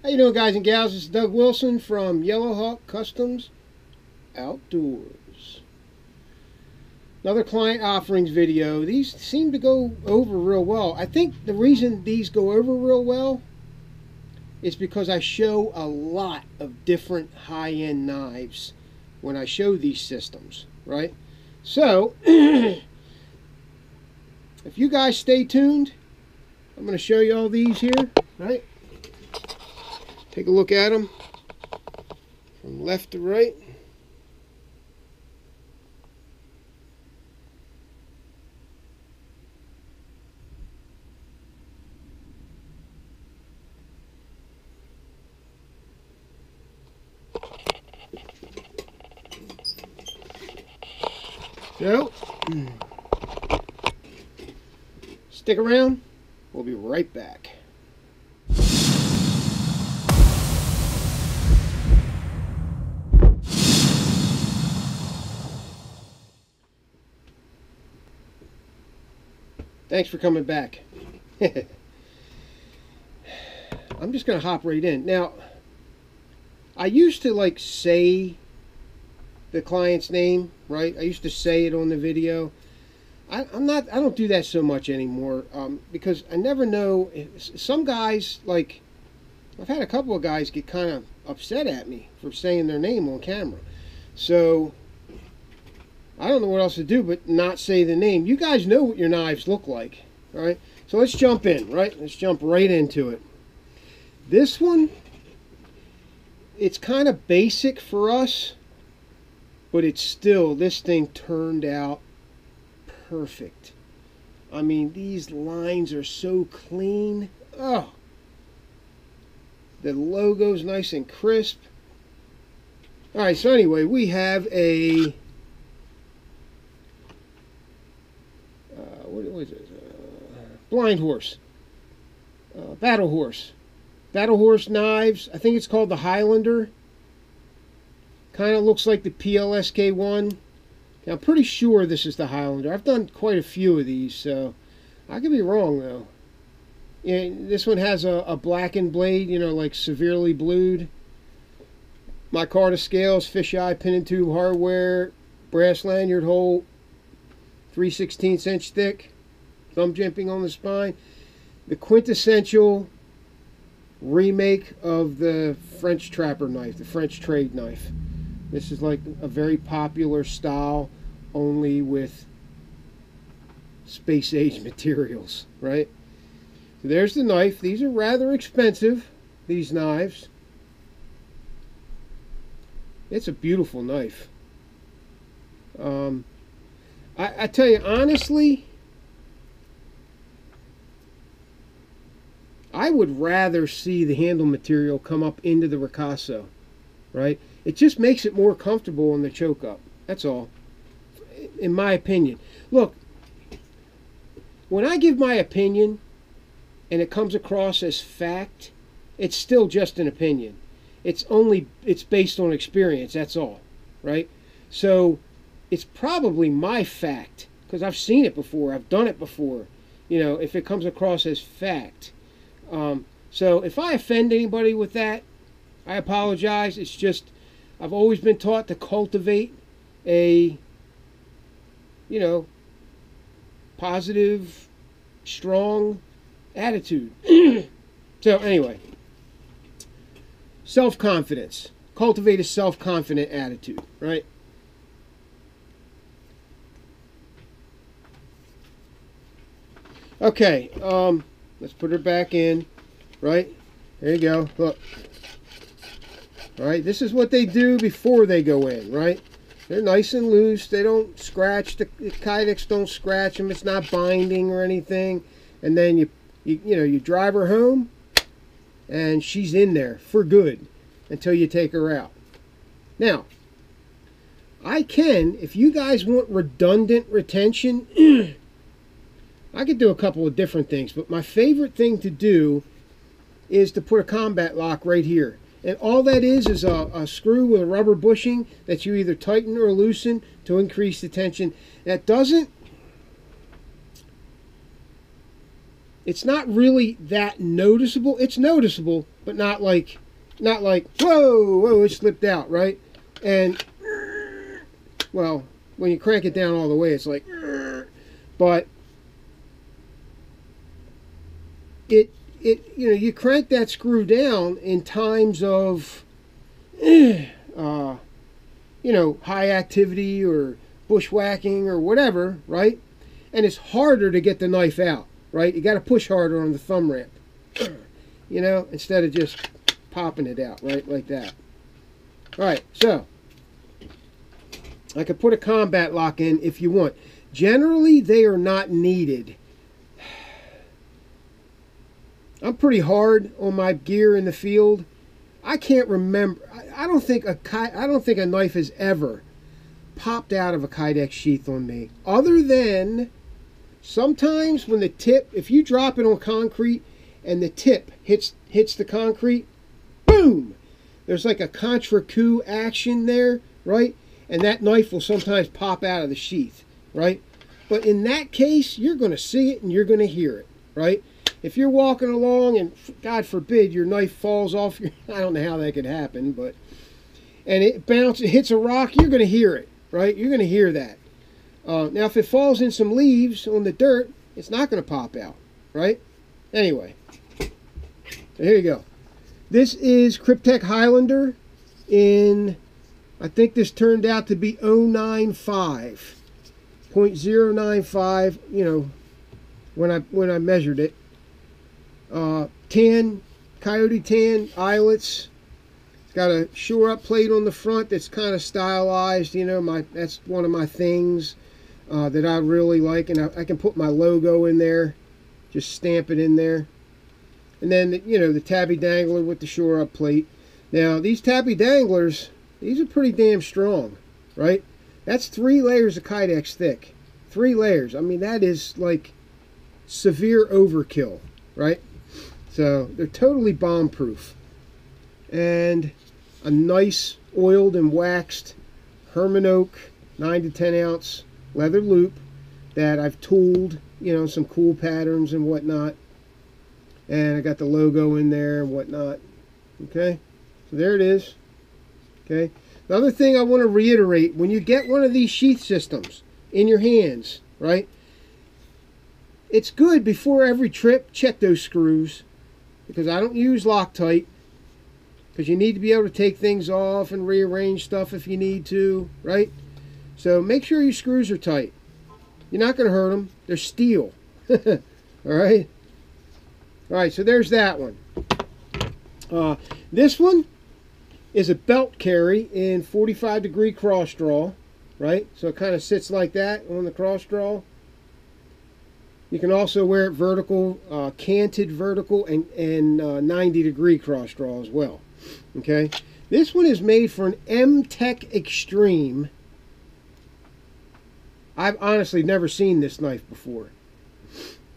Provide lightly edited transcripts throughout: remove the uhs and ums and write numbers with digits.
How you doing, guys and gals? This is Doug Wilson from Yellowhawk Customs Outdoors. Another client offerings video. These seem to go over real well. I think the reason these go over real well is because I show a lot of different high-end knives when I show these systems, right? So, if you guys stay tuned, I'm going to show you all these here, right? Take a look at them from left to right. So, stick around. We'll be right back. Thanks for coming back. I'm just going to hop right in. Now, I used to like say the client's name, right? I used to say it on the video. I don't do that so much anymore because I never know. Some guys, like, I've had a couple of guys get kind of upset at me for saying their name on camera. So I don't know what else to do but not say the name. You guys know what your knives look like, all right? So let's jump in, right? Let's jump right into it. This one, it's kind of basic for us, but it's still, this thing turned out perfect. I mean, these lines are so clean. Oh, the logo's nice and crisp. All right, so anyway, we have a what is it? Blind horse, battle horse knives. I think it's called the Highlander. Kind of looks like the PLSK1. I'm pretty sure this is the Highlander. I've done quite a few of these, so I could be wrong though. Yeah, this one has a blackened blade, you know, like severely blued. Micarta scales, fisheye pin and tube hardware, brass lanyard hole, 3/16 inch thick, thumb jimping on the spine. The quintessential remake of the French trapper knife, the French trade knife. This is like a very popular style, only with space age materials, right? So there's the knife. These are rather expensive, these knives. It's a beautiful knife. I tell you honestly, I would rather see the handle material come up into the ricasso, right? It just makes it more comfortable on the choke up. That's all, in my opinion. Look, when I give my opinion and it comes across as fact, it's still just an opinion. It's based on experience, that's all, right? So it's probably my fact because I've seen it before, I've done it before, you know, if it comes across as fact. So if I offend anybody with that, I apologize. It's just, I've always been taught to cultivate a, you know, positive, strong attitude. So anyway, self-confidence. Cultivate a self-confident attitude, right? Okay, let's put her back in, right? There you go, look. All right, this is what they do before they go in, right? They're nice and loose. They don't scratch. The Kydex don't scratch them. It's not binding or anything. And then you drive her home, and she's in there for good until you take her out. Now, I can, if you guys want redundant retention, I could do a couple of different things, but my favorite thing to do is to put a combat lock right here. And all that is a screw with a rubber bushing that you either tighten or loosen to increase the tension. That doesn't it's not really that noticeable. It's noticeable, but not like whoa, it slipped out, right? And well, when you crank it down all the way, it's like, but it you know, you crank that screw down in times of you know, high activity or bushwhacking or whatever, right? And it's harder to get the knife out, right? You got to push harder on the thumb ramp, you know, instead of just popping it out, right, like that. All right, so I could put a combat lock in if you want. Generally, they are not needed. I'm pretty hard on my gear in the field. I can't remember. I don't think a knife has ever popped out of a Kydex sheath on me, other than sometimes when the tip, if you drop it on concrete and the tip hits the concrete, boom! There's like a contra coup action there, right? And that knife will sometimes pop out of the sheath, right? But in that case, you're going to see it and you're going to hear it, right? If you're walking along and, God forbid, your knife falls off your, I don't know how that could happen, but, and it bounces, it hits a rock, you're going to hear it, right? You're going to hear that. Now, if it falls in some leaves on the dirt, it's not going to pop out, right? Anyway, so here you go. This is Kryptek Highlander in, I think this turned out to be 0.095, you know, when I measured it. Tan, coyote tan eyelets. It's got a shore up plate on the front that's kind of stylized, you know, that's one of my things that I really like, and I can put my logo in there, just stamp it in there. And then, you know, the tabby dangler with the shore up plate. Now, these tabby danglers, these are pretty damn strong, right? That's 3 layers of Kydex thick. 3 layers. I mean, that is like severe overkill, right? So they're totally bomb proof. And a nice oiled and waxed Herman Oak 9 to 10 ounce leather loop that I've tooled, you know, some cool patterns and whatnot. And I got the logo in there and whatnot. Okay, so there it is. Okay, the other thing I want to reiterate, when you get one of these sheath systems in your hands, right, it's good before every trip, check those screws, because I don't use Loctite, because you need to be able to take things off and rearrange stuff if you need to, right? So make sure your screws are tight. You're not going to hurt them. They're steel. All right? All right, so there's that one. This one is a belt carry in 45-degree cross draw, right? So it kind of sits like that on the cross draw. You can also wear it vertical, canted vertical, and 90-degree cross draw as well. Okay, this one is made for an MTech Extreme. I've honestly never seen this knife before.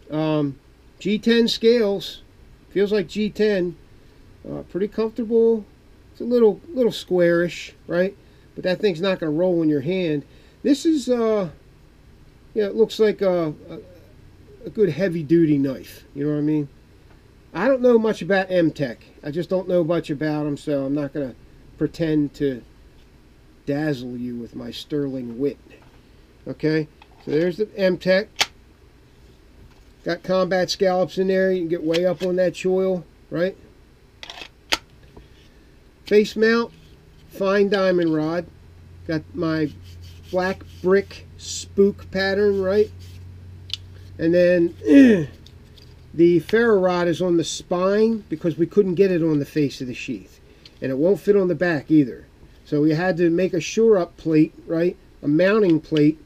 G10 scales, feels like G10. Pretty comfortable. It's a little squarish, right? But that thing's not going to roll in your hand. This is, yeah, it looks like a good heavy-duty knife. You know what I mean? I don't know much about MTech. I just don't know much about them, so I'm not going to pretend to dazzle you with my sterling wit. Okay, so there's the MTech. Got combat scallops in there. You can get way up on that choil, right? Face mount, fine diamond rod. Got my black brick spook pattern, right? And then the ferro rod is on the spine because we couldn't get it on the face of the sheath. And it won't fit on the back either. So we had to make a shore-up plate, right? A mounting plate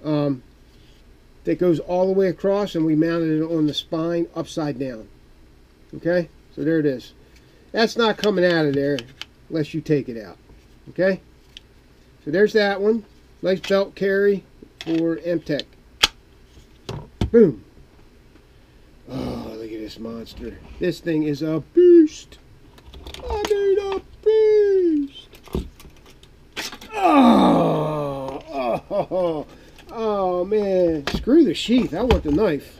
that goes all the way across, and we mounted it on the spine upside down. Okay? So there it is. That's not coming out of there unless you take it out. Okay? So there's that one. Nice belt carry for MTech. Boom. Oh, look at this monster. This thing is a beast. I mean, a beast. Oh, man. Screw the sheath. I want the knife.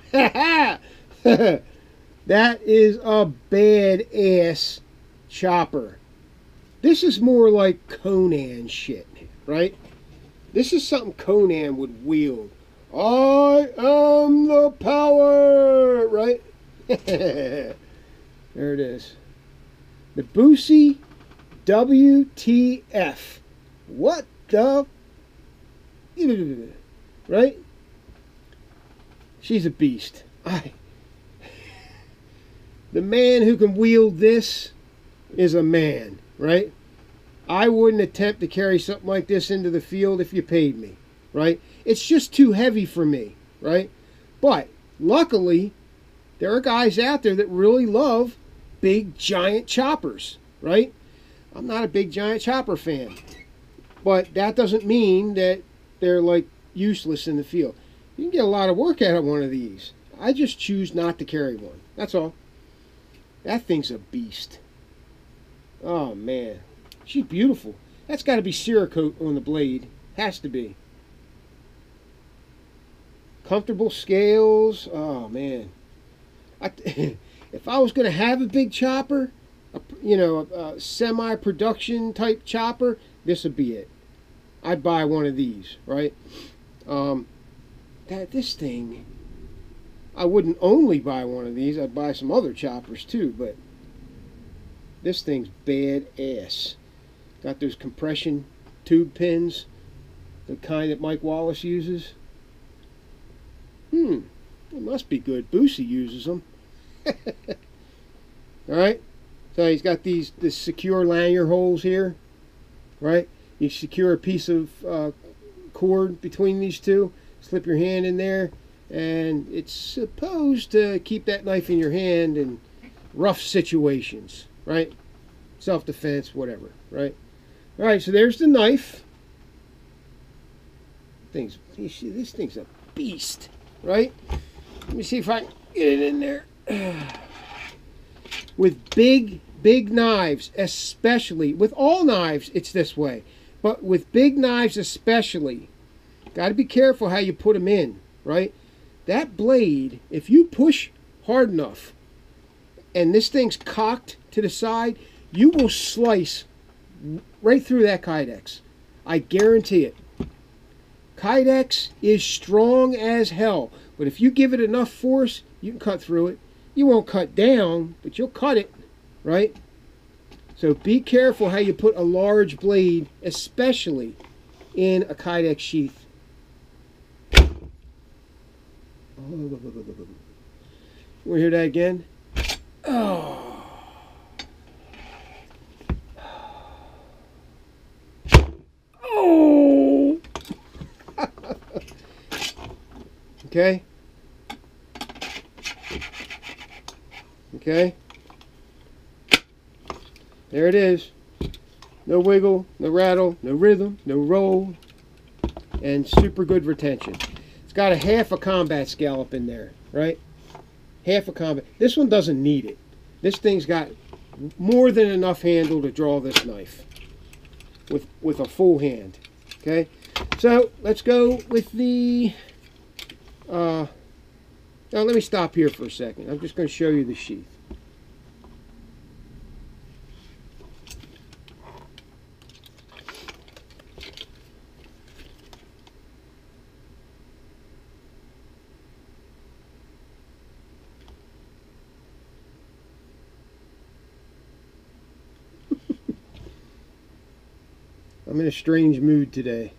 That is a badass chopper. This is more like Conan shit, right? This is something Conan would wield. I am the power, right? There it is. The Busse WTF. What the... Right? She's a beast. The man who can wield this is a man, right? I wouldn't attempt to carry something like this into the field if you paid me, right? It's just too heavy for me, right? But luckily, there are guys out there that really love big, giant choppers, right? I'm not a big, giant chopper fan. But that doesn't mean that they're, like, useless in the field. You can get a lot of work out of one of these. I just choose not to carry one. That's all. That thing's a beast. Oh, man. She's beautiful. That's got to be Cerakote on the blade. Has to be. Comfortable scales. Oh, man. If I was going to have a big chopper, a semi-production type chopper, this would be it. I'd buy one of these, right? This thing, I wouldn't only buy one of these. I'd buy some other choppers too, but this thing's badass. Got those compression tube pins, the kind that Mike Wallace uses. It must be good. Busse uses them. Alright, so he's got this secure lanyard holes here, right? You secure a piece of cord between these two, slip your hand in there, and it's supposed to keep that knife in your hand in rough situations, right? Self-defense, whatever, right? Alright, so there's the knife. This thing's a beast, right? Let me see if I can get it in there. With big knives, especially, with all knives it's this way, but with big knives especially, got to be careful how you put them in, right? That blade, if you push hard enough and this thing's cocked to the side, you will slice right through that Kydex. I guarantee it. Kydex is strong as hell, but if you give it enough force, you can cut through it. You won't cut down, but you'll cut it, right? So be careful how you put a large blade, especially in a Kydex sheath. Want to hear that again? Oh. Oh. Okay. Okay. There it is. No wiggle, no rattle, no rhythm, no roll, and super good retention. It's got a half a combat scallop in there, right? Half a combat. This one doesn't need it. This thing's got more than enough handle to draw this knife with a full hand. Okay, so let's go with the. Now let me stop here for a second. I'm just going to show you the sheath. I'm in a strange mood today.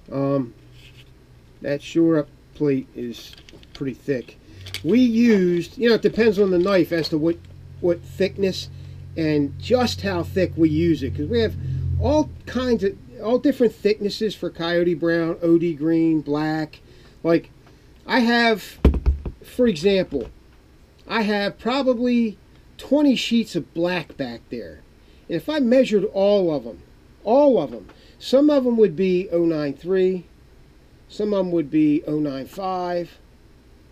That shore up plate is pretty thick. We used, it depends on the knife as to what thickness and just how thick we use it, because we have all different thicknesses for Coyote Brown, OD Green, Black. Like I have, for example, I have probably 20 sheets of black back there, and if I measured all of them, some of them would be 093, some of them would be 095,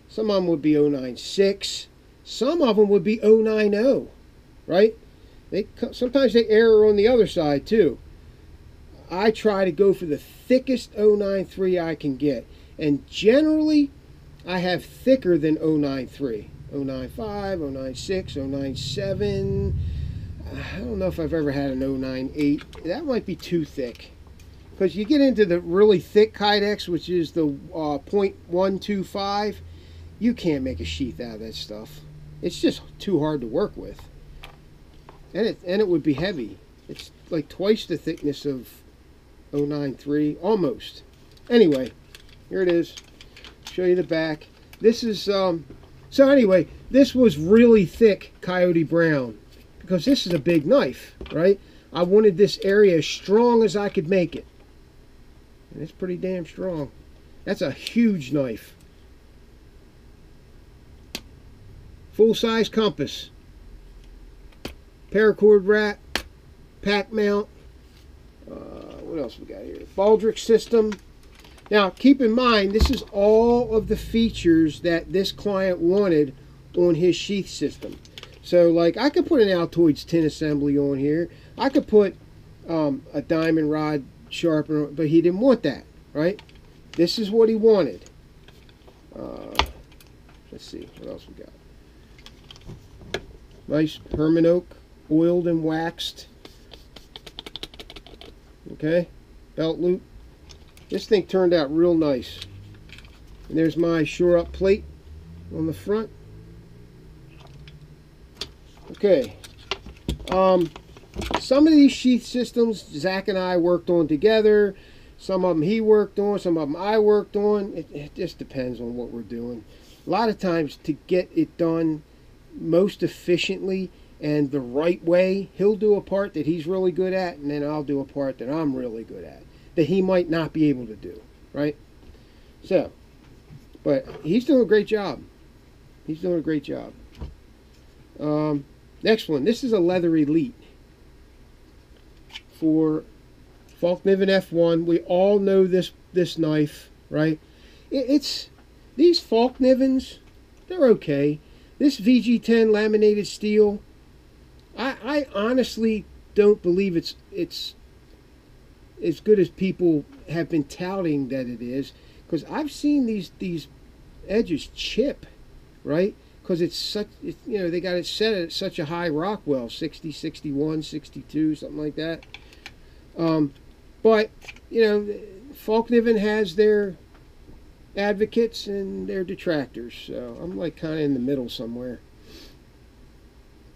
some of them would be 096, some of them would be 090, right? Sometimes they err on the other side too. I try to go for the thickest 093 I can get, and generally I have thicker than 093. 095, 096, 097. I don't know if I've ever had an 098. That might be too thick. Because you get into the really thick Kydex, which is the .125, you can't make a sheath out of that stuff. It's just too hard to work with. And it would be heavy. It's like twice the thickness of 093, almost. Anyway, here it is. Show you the back. This is, so anyway, this was really thick Coyote Brown. Because this is a big knife, right? I wanted this area as strong as I could make it. And it's pretty damn strong. That's a huge knife. Full-size compass. Paracord wrap. Pack mount. What else we got here? Baldric system. Now, keep in mind, this is all of the features that this client wanted on his sheath system. So, like, I could put an Altoids tin assembly on here. I could put a diamond rod sharpener, but he didn't want that, right? This is what he wanted. Let's see, what else we got? Nice Herman oak, oiled and waxed. Okay, belt loop. This thing turned out real nice. And there's my shore up plate on the front. Okay. Some of these sheath systems Zach and I worked on together. Some of them he worked on, some of them I worked on. It just depends on what we're doing. A lot of times, to get it done most efficiently and the right way, he'll do a part that he's really good at, and then I'll do a part that I'm really good at, that he might not be able to do, right? So, but he's doing a great job. He's doing a great job. Next one. This is a leather elite for Fallkniven F1. We all know this knife, right? It's these Fallknivens, they're okay. This VG10 laminated steel, I honestly don't believe it's as good as people have been touting that it is, because I've seen these edges chip, right? Because it's such, you know, they got it set at such a high Rockwell, 60, 61, 62, something like that. But, you know, Fallkniven has their advocates and their detractors, so I'm like kind of in the middle somewhere.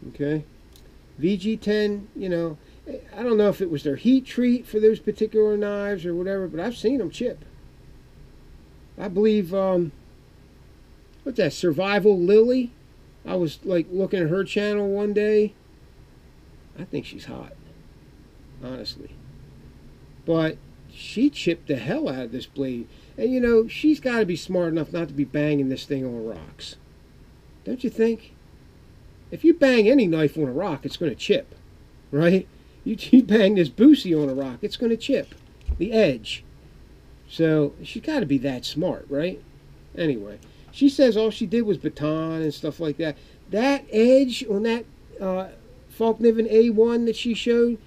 Okay. VG10, you know, I don't know if it was their heat treat for those particular knives or whatever, but I've seen them chip. I believe, what's that, Survival Lily? I was like looking at her channel one day. I think she's hot, honestly. But she chipped the hell out of this blade. And you know, she's got to be smart enough not to be banging this thing on rocks. Don't you think? If you bang any knife on a rock, it's going to chip, right? You bang this Busse on a rock, it's going to chip the edge. So she's got to be that smart, right? Anyway, she says all she did was baton and stuff like that. That edge on that Fallkniven A1 that she showed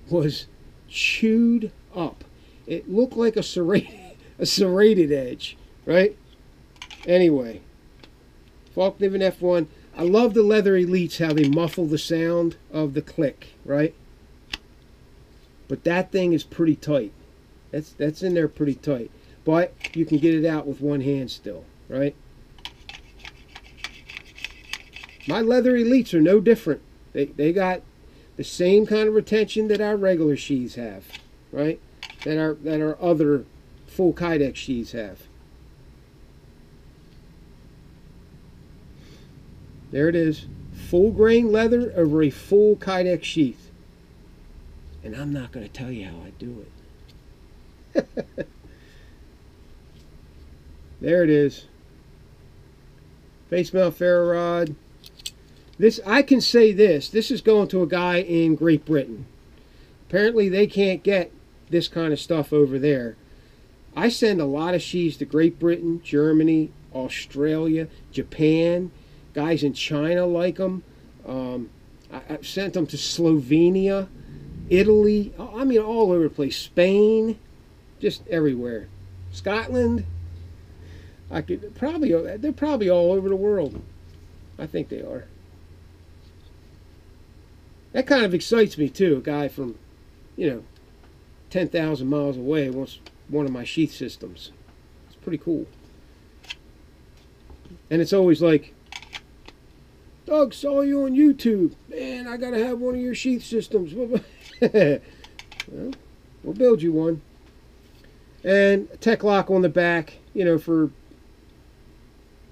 was chewed up. It looked like a serrated edge, right? Anyway, Fallkniven F1. I love the leather elites, how they muffle the sound of the click, right? But that thing is pretty tight. That's in there pretty tight. But you can get it out with one hand still, right? My leather elites are no different. They got the same kind of retention that our regular sheaths have, right? That our other full Kydex sheaths have. There it is. Full grain leather over a full Kydex sheath. And I'm not going to tell you how I do it. There it is. Face mount ferro rod. This, I can say this. This is going to a guy in Great Britain. Apparently they can't get this kind of stuff over there. I send a lot of sheaths to Great Britain, Germany, Australia, Japan. Guys in China like them. I've sent them to Slovenia, Italy. I mean, all over the place. Spain, just everywhere. Scotland. I could probably, they're probably all over the world. I think they are. That kind of excites me too. A guy from, 10,000 miles away wants one of my sheath systems. It's pretty cool. And it's always like, Doug, saw you on YouTube. Man, I gotta have one of your sheath systems. Well, we'll build you one. And a tech lock on the back, for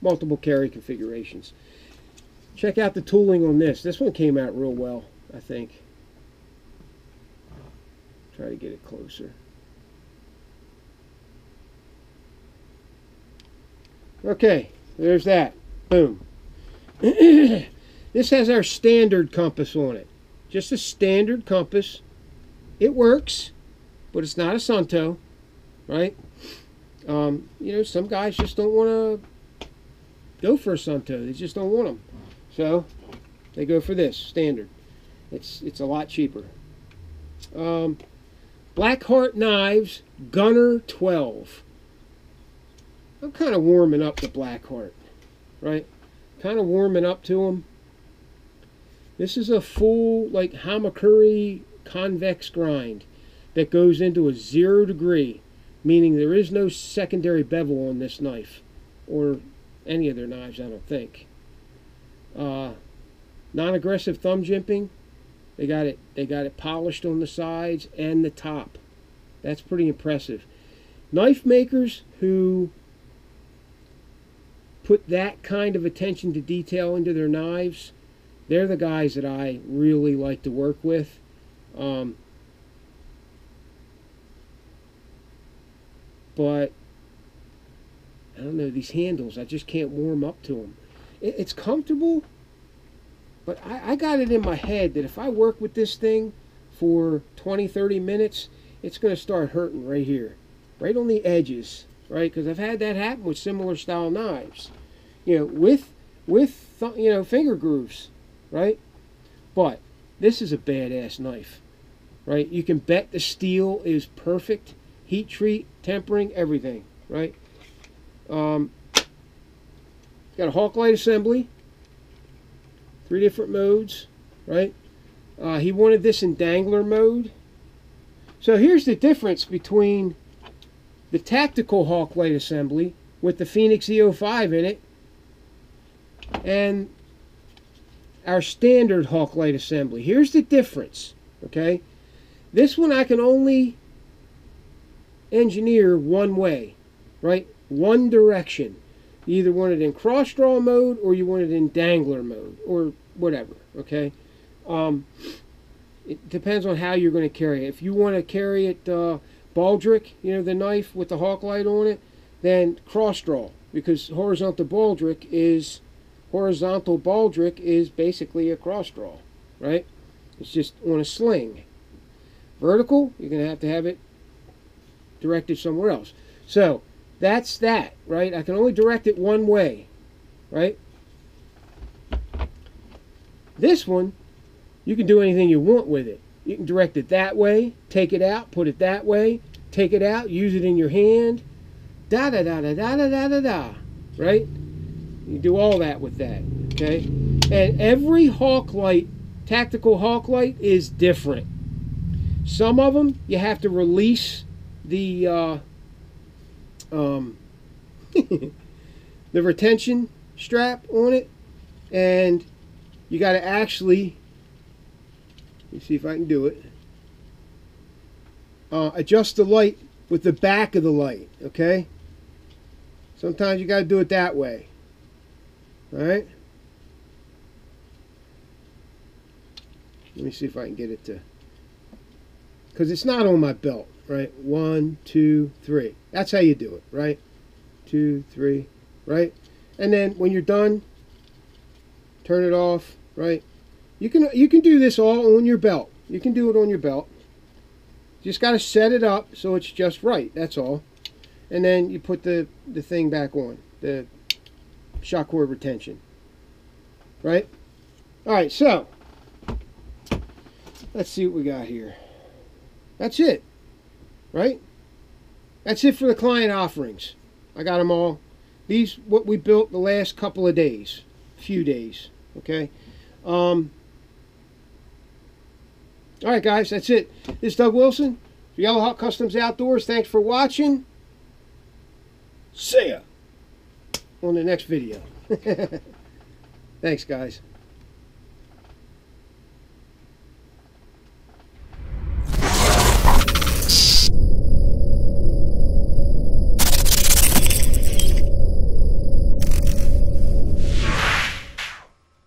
multiple carry configurations. Check out the tooling on this. This one came out real well, I think. Try to get it closer. Okay, there's that. Boom. This has our standard compass on it. Just a standard compass. It works, but it's not a Sunto, right? Some guys just don't want to go for a Sunto. They just don't want them. So they go for this standard. It's a lot cheaper. Blackheart knives, Gunner 12. I'm kind of warming up to Blackheart, right? Kind of warming up to them. This is a full, like, Hamakuri convex grind that goes into a 0 degree, meaning there is no secondary bevel on this knife, or any of their knives, I don't think. Non-aggressive thumb jimping. They got it polished on the sides and the top. That's pretty impressive. Knife makers who put that kind of attention to detail into their knives, they're the guys that I really like to work with. But I don't know, these handles, I just can't warm up to them. It's comfortable, but I got it in my head that if I work with this thing for 20-30 minutes, it's going to start hurting right here, right on the edges, right? Because I've had that happen with similar style knives, with finger grooves, right? But this is a badass knife, right? You can bet the steel is perfect, heat treat, tempering, everything, right? Got a Hawk light assembly, 3 different modes, right? He wanted this in dangler mode. So here's the difference between the tactical Hawk light assembly with the Phoenix E05 in it and our standard Hawk light assembly. Here's the difference, okay? This one I can only engineer one way, right? One direction. You either want it in cross draw mode or you want it in dangler mode or whatever, okay? It depends on how you're going to carry it. If you want to carry it baldric, the knife with the Hawk light on it, then cross draw, because horizontal baldric is basically a cross draw, right? It's just on a sling. Vertical, you're going to have it directed somewhere else. So that's that, right? I can only direct it one way, right? This one, you can do anything you want with it. You can direct it that way, take it out, put it that way, take it out, use it in your hand, da-da-da-da-da-da-da-da-da, right? You do all that with that, okay? And every Hawk light, tactical Hawk light, is different. Some of them, you have to release the the retention strap on it, and you got to actually, let me see if I can do it, adjust the light with the back of the light, okay? Sometimes you got to do it that way, all right? Let me see if I can get it to, because it's not on my belt, right? 1, 2, 3. That's how you do it, right? 2, 3, right? And then when you're done, turn it off, right? You can do this all on your belt. You can do it on your belt. Just got to set it up so it's just right. That's all. And then you put the thing back on, the shock cord retention, right? All right, so let's see what we got here. That's it, right? That's it for the client offerings. I got them all. These what we built the last couple of days, few days. Okay. All right, guys, that's it. This is Doug Wilson for Yellow Hawk Customs Outdoors. Thanks for watching. See ya on the next video. Thanks, guys.